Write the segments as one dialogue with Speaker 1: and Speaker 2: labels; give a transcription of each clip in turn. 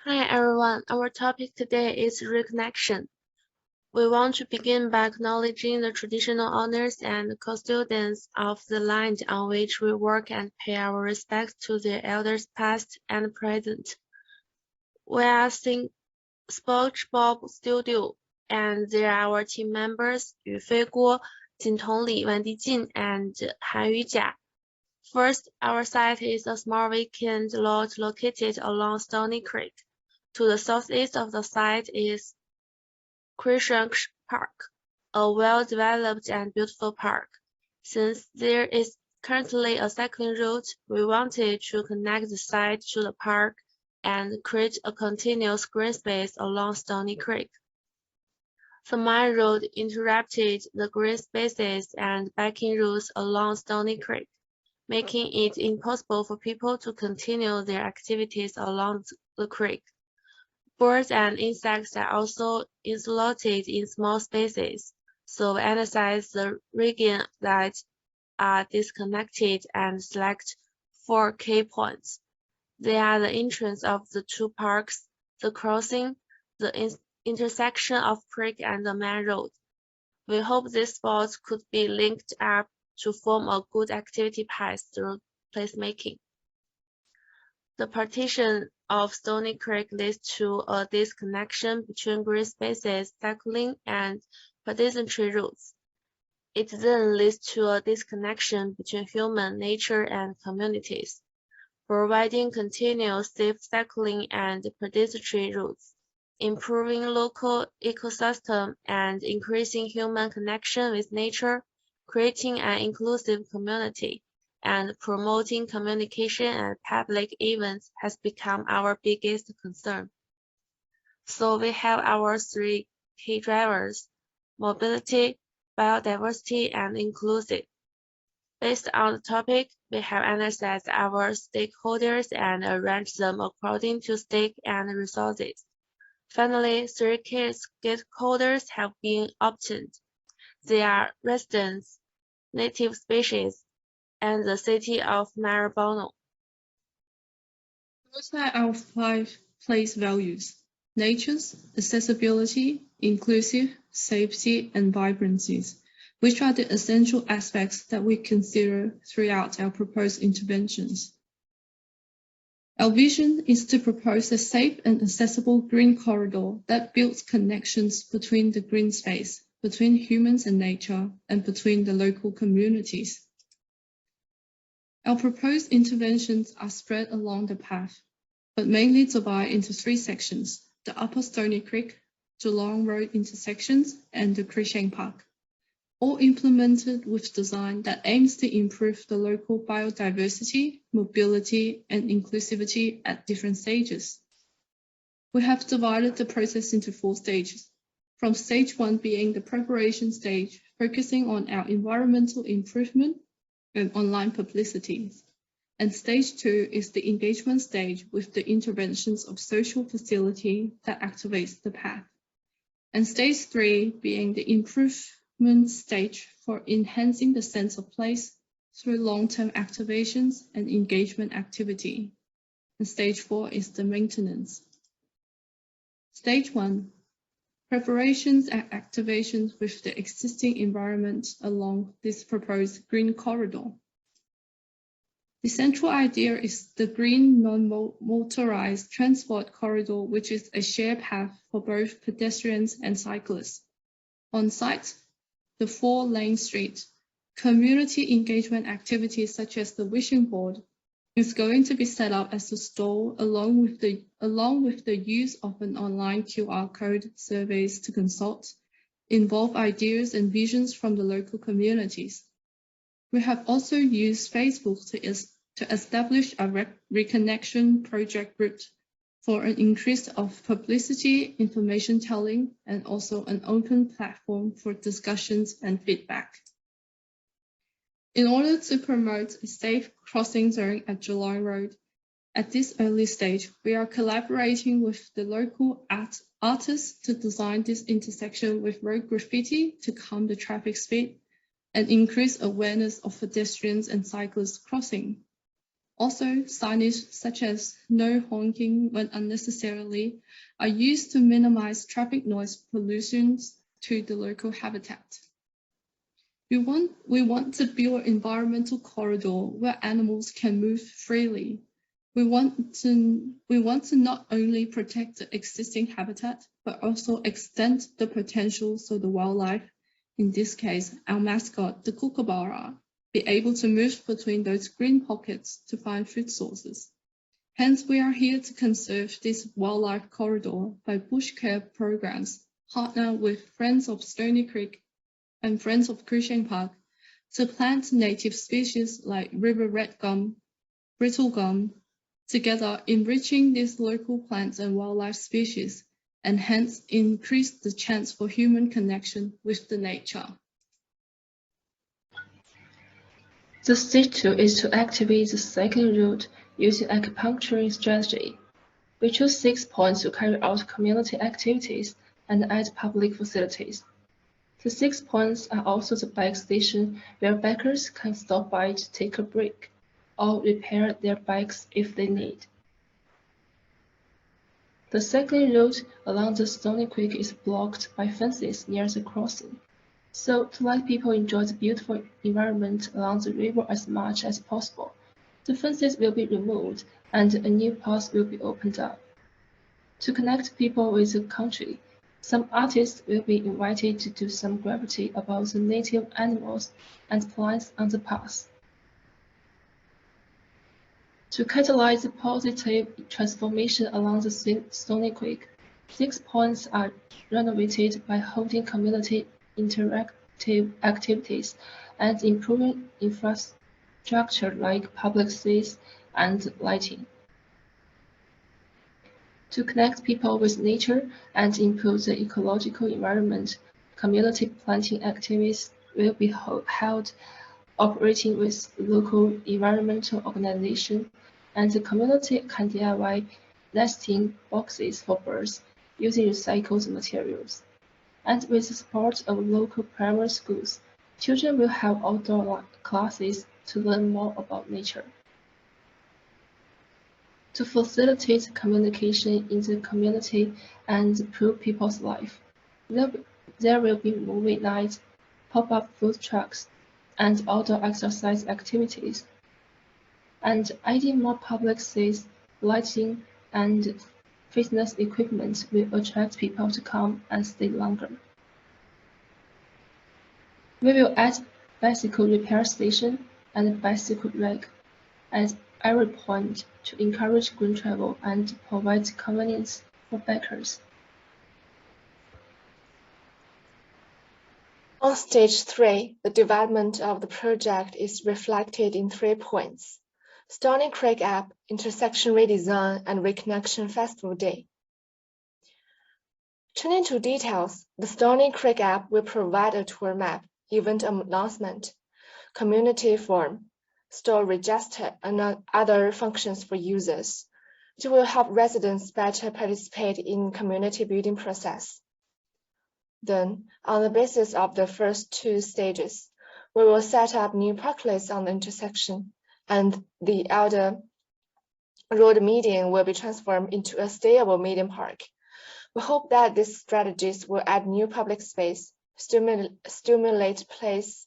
Speaker 1: Hi everyone, our topic today is reconnection. We want to begin by acknowledging the traditional owners and custodians of the land on which we work and pay our respects to their elders past and present. We are Spongebob Studio, and they are our team members Yu Fei Guo, Jin Tongli, Wan Dijin, and Han Yujia. First, our site is a small vacant lot located along Stony Creek. To the southeast of the site is Reconnection Park, a well-developed and beautiful park. Since there is currently a cycling route, we wanted to connect the site to the park and create a continuous green space along Stony Creek. The mine road interrupted the green spaces and biking routes along Stony Creek, making it impossible for people to continue their activities along the creek. Birds and insects are also insulated in small spaces, so we analyze the regions that are disconnected and select 4 key points. They are the entrance of the 2 parks, the crossing, the intersection of creek and the main road. We hope these spots could be linked up to form a good activity path through placemaking. The partition of Stony Creek leads to a disconnection between green spaces, cycling, and pedestrian routes. It then leads to a disconnection between human, nature, and communities, providing continuous safe cycling and pedestrian routes, improving local ecosystem, and increasing human connection with nature, creating an inclusive community, and promoting communication and public events has become our biggest concern. So we have our 3 key drivers: mobility, biodiversity, and inclusive. Based on the topic, we have analyzed our stakeholders and arranged them according to stake and resources. Finally, 3 key stakeholders have been obtained. They are residents, native species, and the city of Maribyrnong.
Speaker 2: Those are our 5 place values: natures, accessibility, inclusive, safety, and vibrancies, which are the essential aspects that we consider throughout our proposed interventions. Our vision is to propose a safe and accessible green corridor that builds connections between the green space, between humans and nature, and between the local communities. Our proposed interventions are spread along the path, but mainly divide into 3 sections: the Upper Stony Creek, Geelong Road intersections, and the Reconnection Park, all implemented with design that aims to improve the local biodiversity, mobility, and inclusivity at different stages. We have divided the process into 4 stages, from stage 1 being the preparation stage, focusing on our environmental improvement and online publicity. And stage 2 is the engagement stage with the interventions of social facility that activates the path. And stage 3 being the improvement stage for enhancing the sense of place through long-term activations and engagement activity. And stage 4 is the maintenance. Stage 1, preparations and activations with the existing environment along this proposed green corridor. The central idea is the green non-motorized transport corridor, which is a shared path for both pedestrians and cyclists. On site, the 4-lane street, community engagement activities such as the wishing board is going to be set up as a stall along with the use of an online QR code surveys to consult, involve ideas and visions from the local communities. We have also used Facebook to establish a Reconnection project group for an increase of publicity, information telling, and also an open platform for discussions and feedback. In order to promote a safe crossing zone at Geelong Road, at this early stage, we are collaborating with the local artists to design this intersection with road graffiti to calm the traffic speed and increase awareness of pedestrians and cyclists crossing. Also, signage such as no honking when unnecessarily are used to minimize traffic noise pollution to the local habitat. We want to build an environmental corridor where animals can move freely. We want to not only protect the existing habitat, but also extend the potential so the wildlife, in this case, our mascot, the kookaburra, be able to move between those green pockets to find food sources. Hence, we are here to conserve this wildlife corridor by bush care programs, partner with Friends of Stony Creek and Friends of Cruikshank Park to plant native species like river red gum, brittle gum, together enriching these local plants and wildlife species, and hence increase the chance for human connection with the nature.
Speaker 3: The stage 2 is to activate the cycling route using acupuncture strategy. We chose 6 points to carry out community activities and add public facilities. The 6 points are also the bike station where bikers can stop by to take a break or repair their bikes if they need. The cycling route along the Stony Creek is blocked by fences near the crossing. So, to let people enjoy the beautiful environment along the river as much as possible, the fences will be removed and a new path will be opened up. To connect people with the country, some artists will be invited to do some graffiti about the native animals and plants on the path. To catalyze the positive transformation along the Stony Creek, 6 points are renovated by holding community interactive activities and improving infrastructure like public space and lighting. To connect people with nature and improve the ecological environment, community planting activities will be held operating with local environmental organizations, and the community can DIY nesting boxes for birds using recycled materials. And with the support of local primary schools, children will have outdoor classes to learn more about nature. To facilitate communication in the community and improve people's life, there will be movie nights, pop-up food trucks, and outdoor exercise activities. And adding more public space, lighting, and fitness equipment will attract people to come and stay longer. We will add bicycle repair station and bicycle rack at every point to encourage green travel and provide convenience for bikers.
Speaker 1: On stage 3, the development of the project is reflected in 3 points: Stony Creek app, intersection redesign, and Reconnection Festival Day. Turning to details, the Stony Creek app will provide a tour map, event announcement, community form, store register, and other functions for users. It will help residents better participate in community building process. Then, on the basis of the first 2 stages, we will set up new parklets on the intersection, and the elder road median will be transformed into a stayable median park. We hope that these strategies will add new public space, stimulate place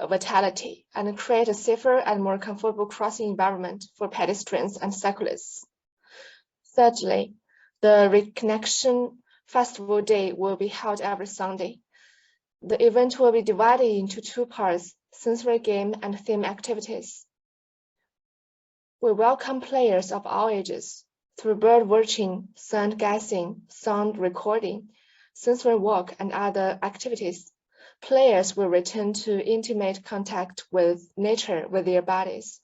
Speaker 1: vitality, and create a safer and more comfortable crossing environment for pedestrians and cyclists. Thirdly, the Reconnection Festival Day will be held every Sunday. The event will be divided into 2 parts, sensory game and theme activities. We welcome players of all ages through bird watching, sound guessing, sound recording, sensory walk, and other activities. Players will return to intimate contact with nature with their bodies.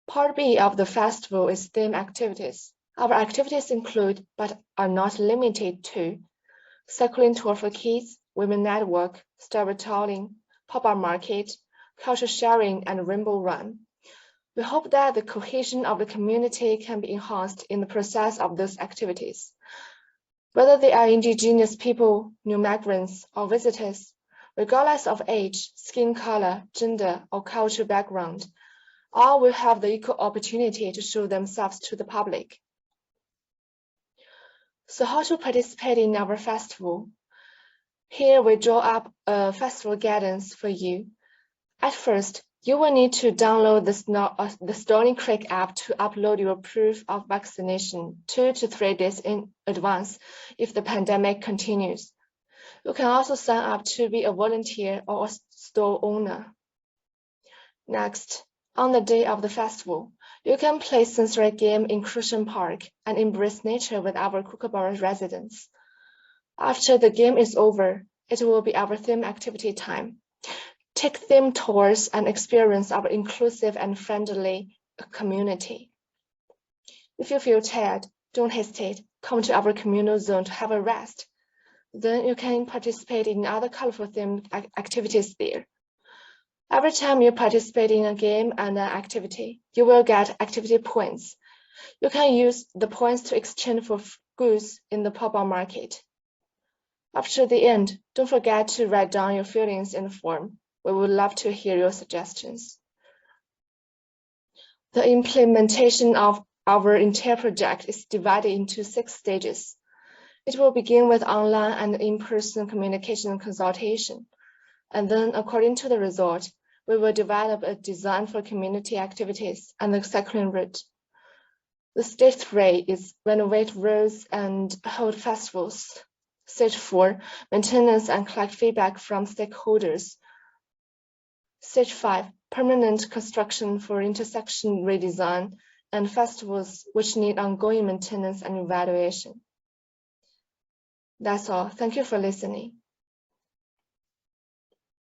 Speaker 1: Part B of the festival is theme activities. Our activities include, but are not limited to, cycling tour for kids, women network, storytelling, pop-up market, culture sharing, and rainbow run. We hope that the cohesion of the community can be enhanced in the process of these activities. Whether they are indigenous people, new migrants, or visitors, regardless of age, skin color, gender, or cultural background,
Speaker 4: All will have the equal opportunity to show themselves to the public. So how to participate in our festival? Here we draw up a festival guidance for you. At first, you will need to download the Stony Creek app to upload your proof of vaccination 2 to 3 days in advance if the pandemic continues. You can also sign up to be a volunteer or a store owner. Next, on the day of the festival, you can play sensory game in Crucian Park and embrace nature with our Kookaburra residents. After the game is over, it will be our theme activity time. Take theme tours and experience our inclusive and friendly community. If you feel tired, don't hesitate. Come to our communal zone to have a rest. Then you can participate in other colorful themed activities there. Every time you participate in a game and an activity, you will get activity points. You can use the points to exchange for goods in the pop-up market. After the end, don't forget to write down your feelings in the form. We would love to hear your suggestions. The implementation of our entire project is divided into 6 stages. It will begin with online and in-person communication and consultation. And then, according to the result, we will develop a design for community activities and the cycling route. The stage 3 is renovate roads and hold festivals. Stage 4, maintenance and collect feedback from stakeholders. Stage 5, permanent construction for intersection redesign and festivals which need ongoing maintenance and evaluation. That's all. Thank you for listening.